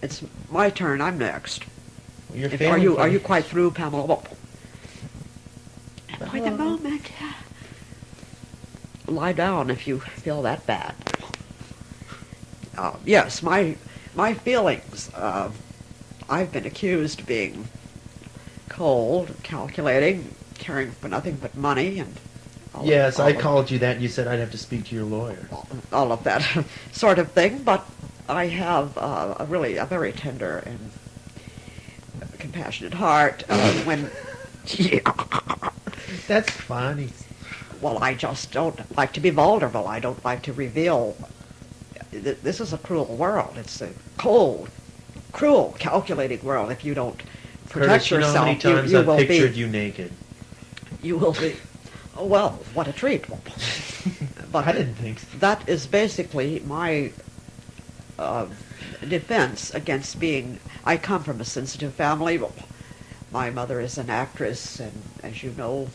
it's my turn. I'm next. Your Are you quite through, Pamela? For the moment. Lie down if you feel that bad. Yes, my feelings. I've been accused of being cold, calculating, caring for nothing but money, and yes, I called you that, and you said I'd have to speak to your lawyer. All of that sort of thing, but I have a very tender and compassionate heart. When That's funny. Well, I just don't like to be vulnerable. I don't like to reveal. This is a cruel world. It's a cold, cruel, calculating world. If you don't protect Curtis, you know yourself, how many times you I've will pictured be. you naked. You will be. Oh, well, what a treat. But I didn't think so. That is basically my defense against being. I come from a sensitive family. My mother is an actress, and as you know,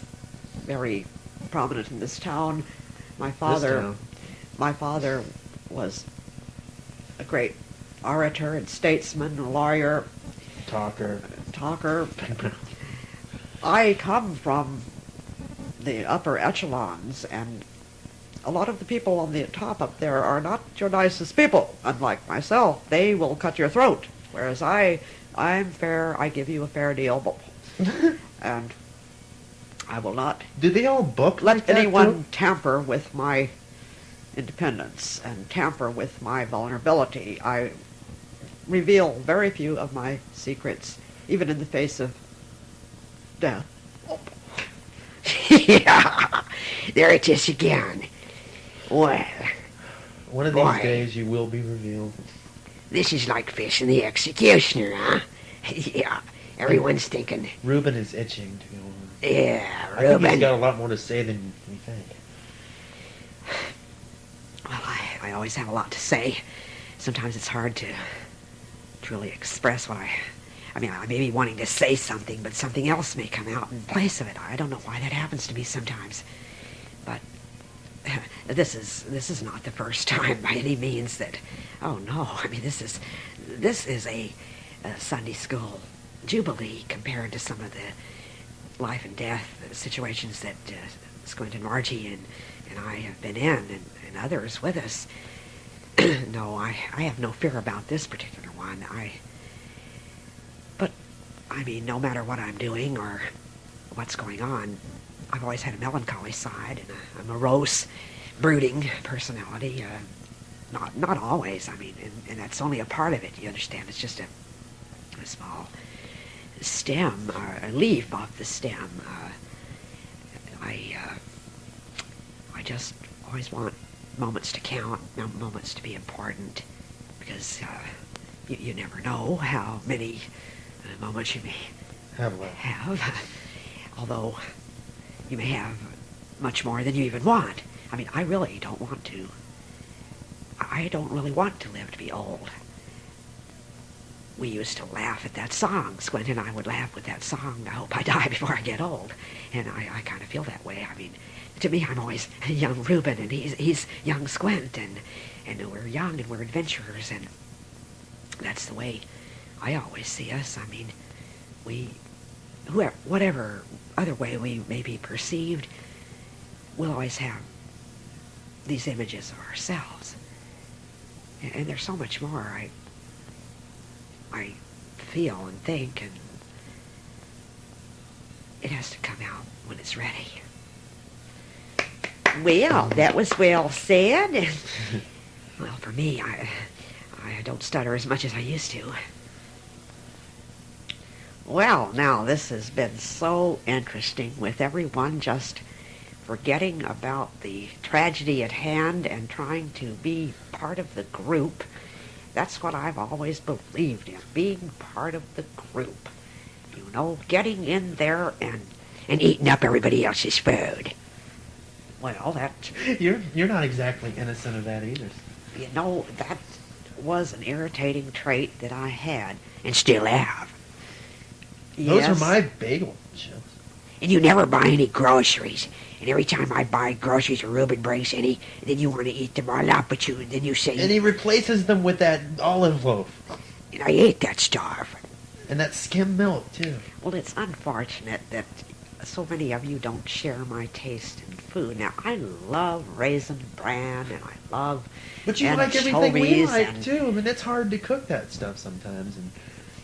very prominent in this town. My father was a great orator and statesman, a lawyer, Talker. I come from the upper echelons, and a lot of the people on the top up there are not your nicest people. Unlike myself, they will cut your throat, whereas I'm fair. I give you a fair deal, and I will not. Do they all book let like that, anyone too? tamper with my independence and tamper with my vulnerability. I reveal very few of my secrets, even in the face of death. Yeah, there it is again. Well, One of these days you will be revealed. this is like facing the executioner, huh? Yeah, everyone's thinking, Reuben is itching to go on. yeah, I think he's Reuben. got a lot more to say than we think. Well, I always have a lot to say. Sometimes it's hard to truly express what I mean, I may be wanting to say something, but something else may come out in place of it. I don't know why that happens to me sometimes. But this is not the first time by any means that, oh no, I mean, this is a Sunday school jubilee compared to some of the life and death situations that Squint and Margie and I have been in, and others with us. No, I have no fear about this particular one. But I mean, no matter what I'm doing or what's going on, I've always had a melancholy side and a morose, brooding personality. Not always, I mean, and that's only a part of it, you understand. It's just a small stem, or a leaf off the stem. I just always want moments to count, moments to be important, because you never know how many moments you may have, although you may have much more than you even want. I mean, I really don't really want to live to be old. We used to laugh at that song. Squint and I would laugh with that song, I hope I die before I get old. And I kind of feel that way. I mean, to me, I'm always young Reuben, and he's young Squint, and we're young and we're adventurers, and that's the way I always see us. I mean, whatever other way we may be perceived, we'll always have these images of ourselves. And there's so much more I feel and think, and it has to come out when it's ready. Well, that was well said. Well, for me, I don't stutter as much as I used to. Well, now, this has been so interesting, with everyone just forgetting about the tragedy at hand and trying to be part of the group. That's what I've always believed in, being part of the group. You know, getting in there and eating up everybody else's food. Well, that... You're not exactly innocent of that either. You know, that was an irritating trait that I had. And still have. Those Yes. are my bagel chips. And you never buy any groceries. And every time I buy groceries or Reuben brings any, then you want to eat them all up, but then you say... And he replaces them with that olive loaf. And I ate that stuff. And that skim milk, too. Well, it's unfortunate that so many of you don't share my taste in food. Now, I love Raisin Bran, and I love But you like everything we anchovies like, too. I mean, it's hard to cook that stuff sometimes. And,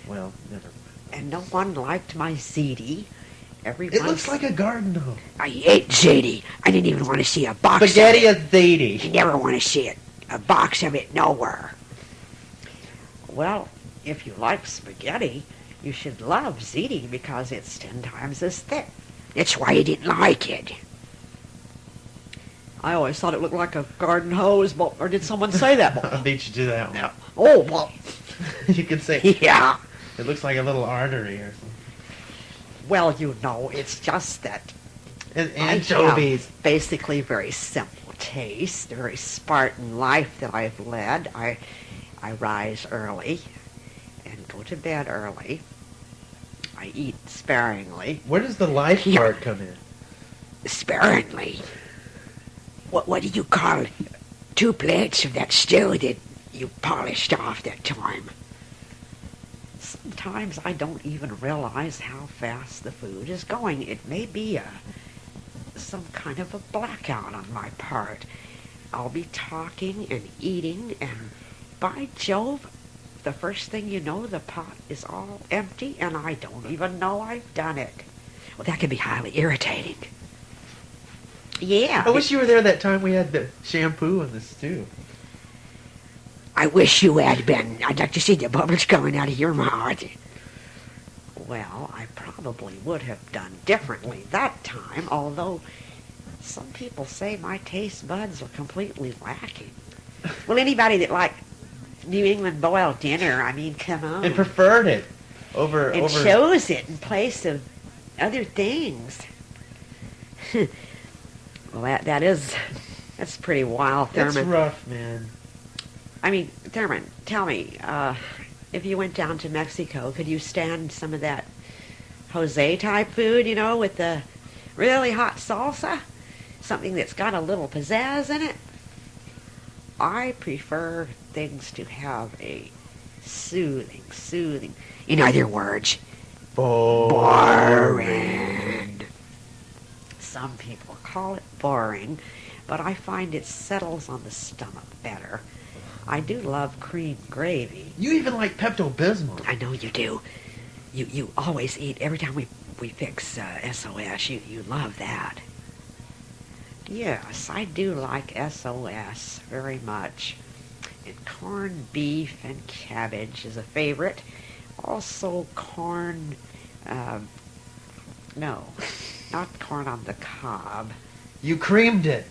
well, never mind. And no one liked my ziti. It looks like a garden hose. I ate ziti. I didn't even want to see a box Spaghetti of is it. ziti. You never want to see it. A box of it nowhere. Well, if you like spaghetti, you should love ziti because it's 10 times as thick. That's why you didn't like it. I always thought it looked like a garden hose, or did someone say that? I beat you to that one. Oh, well, You could say Yeah. it looks like a little artery or something. well, you know, it's just that And I anchovies. have basically very simple taste, a very Spartan life that I've led. I rise early and go to bed early. I eat sparingly. Where does the life Yeah. part come in? Sparingly. What do you call 2 plates of that stew that you polished off that time? Sometimes I don't even realize how fast the food is going. It may be some kind of a blackout on my part. I'll be talking and eating, and by Jove, the first thing you know, the pot is all empty, and I don't even know I've done it. Well, that can be highly irritating. Yeah. I wish you were there that time we had the shampoo and the stew. I wish you had been. I'd like to see the bubbles coming out of your mouth. Well, I probably would have done differently that time, although some people say my taste buds are completely lacking. Well, anybody that liked New England boiled dinner, I mean, come on. And preferred it over and over. chose it in place of other things. Well, that's pretty wild, It's Thurman. rough, man. I mean, Thurman, tell me, if you went down to Mexico, could you stand some of that Jose type food, you know, with the really hot salsa? Something that's got a little pizzazz in it? I prefer things to have a soothing. In other words, Boring. Some people call it boring, but I find it settles on the stomach better. I do love cream gravy. You even like Pepto-Bismol. I know you do. You always eat, every time we fix SOS, you love that. Yes, I do like SOS very much. And corned beef and cabbage is a favorite. Also corn, no, not corn on the cob. You creamed it.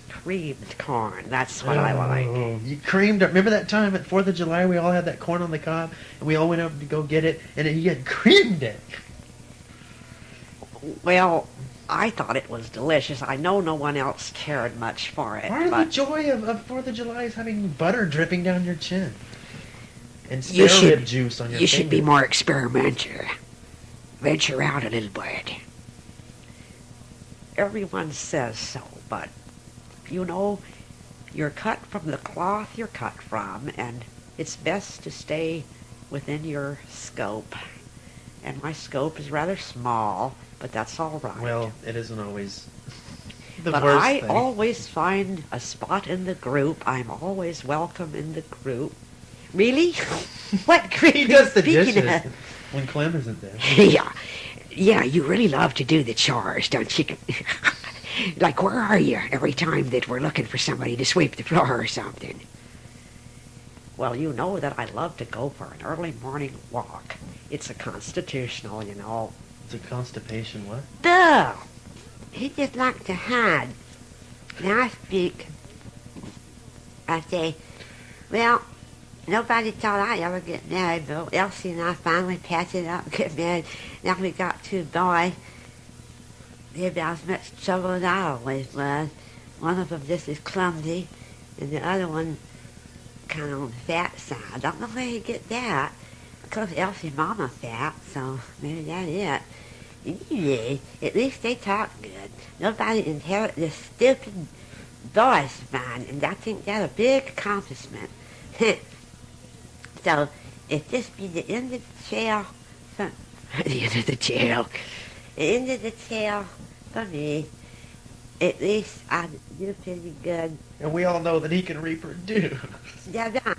Creamed corn, that's what I like. Oh, you creamed it. Remember that time at 4th of July we all had that corn on the cob? And we all went up to go get it, and you had creamed it. Well, I thought it was delicious. I know no one else cared much for it. Part of the but joy of 4th of July is having butter dripping down your chin. And You spare should- rib juice on your You should be finger. more experimental. Venture out a little bit. everyone says so, but you know, you're cut from the cloth you're cut from, and it's best to stay within your scope. And my scope is rather small, but that's all right. Well, it isn't always the but worst I thing. always find a spot in the group. I'm always welcome in the group. Really? What group? He does the Speaking dishes of- when Clem isn't there. Yeah, you really love to do the chores, don't you? Like, where are you every time that we're looking for somebody to sweep the floor or something? Well, you know that I love to go for an early morning walk. It's a constitutional, you know. It's a constipation, what? Duh! He just like to hide. Now I speak. I say, well, nobody thought I'd ever get married, but Elsie and I finally patched it up and get married. Now we got 2 boys. They're about as much trouble as I always was. One of them just as clumsy, and the other one kind of on the fat side. I don't know where you get that. Of course, Elsie's mama fat, so maybe that's it. Yeah, at least they talk good. Nobody inherit this stupid voice of mine, and I think that's a big accomplishment. So, if this be the end of the trail for The end of the jail. the end of the trail for me, at least I do pretty good. And we all know that he can reproduce. Yeah, right.